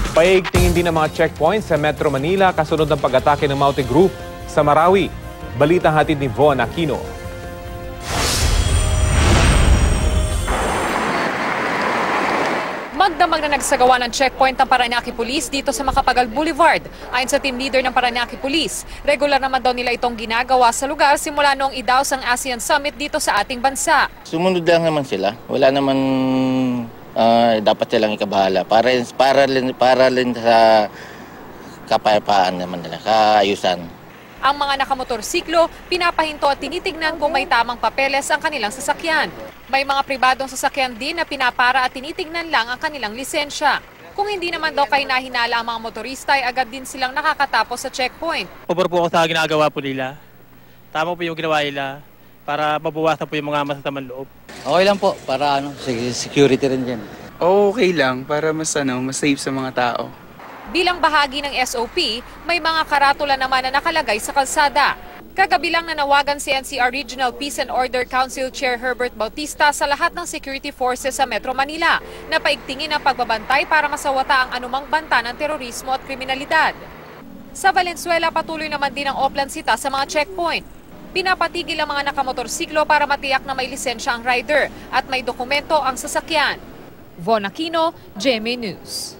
Paigtingin din ang mga checkpoints sa Metro Manila kasunod ng pag-atake ng Maute Group sa Marawi. Balitang hatid ni Von Aquino. Magdamag na nagsagawa ng checkpoint ng Parañaque Police dito sa Macapagal Boulevard. Ayon sa team leader ng Parañaque Police, regular naman daw nila itong ginagawa sa lugar simula noong idaos ang ASEAN Summit dito sa ating bansa. Sumunod lang naman sila. Wala naman dapat silang ikabahala. Para rin sa kapayapaan naman nila, kaayusan. Ang mga nakamotorsiklo, pinapahinto at tinitignan kung may tamang papeles ang kanilang sasakyan. May mga pribadong sasakyan din na pinapara at tinitignan lang ang kanilang lisensya. Kung hindi naman daw kahinahinala ang mga motorista ay agad din silang nakakatapos sa checkpoint. Pabor po ako sa ginagawa po nila. Tama po yung ginawa nila para mabawasan po yung mga masasamang loob. Okay lang po, para security rin yan. Okay lang, para mas safe sa mga tao. Bilang bahagi ng SOP, may mga karatula naman na nakalagay sa kalsada. Kagabi lang nanawagan si NCR Regional Peace and Order Council Chair Herbert Bautista sa lahat ng security forces sa Metro Manila na paigtingin ang pagbabantay para masawata ang anumang banta ng terorismo at kriminalidad. Sa Valenzuela, patuloy naman din ang Oplan Sita sa mga checkpoint. Pinapatigil ang mga nakamotorsiklo para matiyak na may lisensya ang rider at may dokumento ang sasakyan. Von Aquino, GMA News.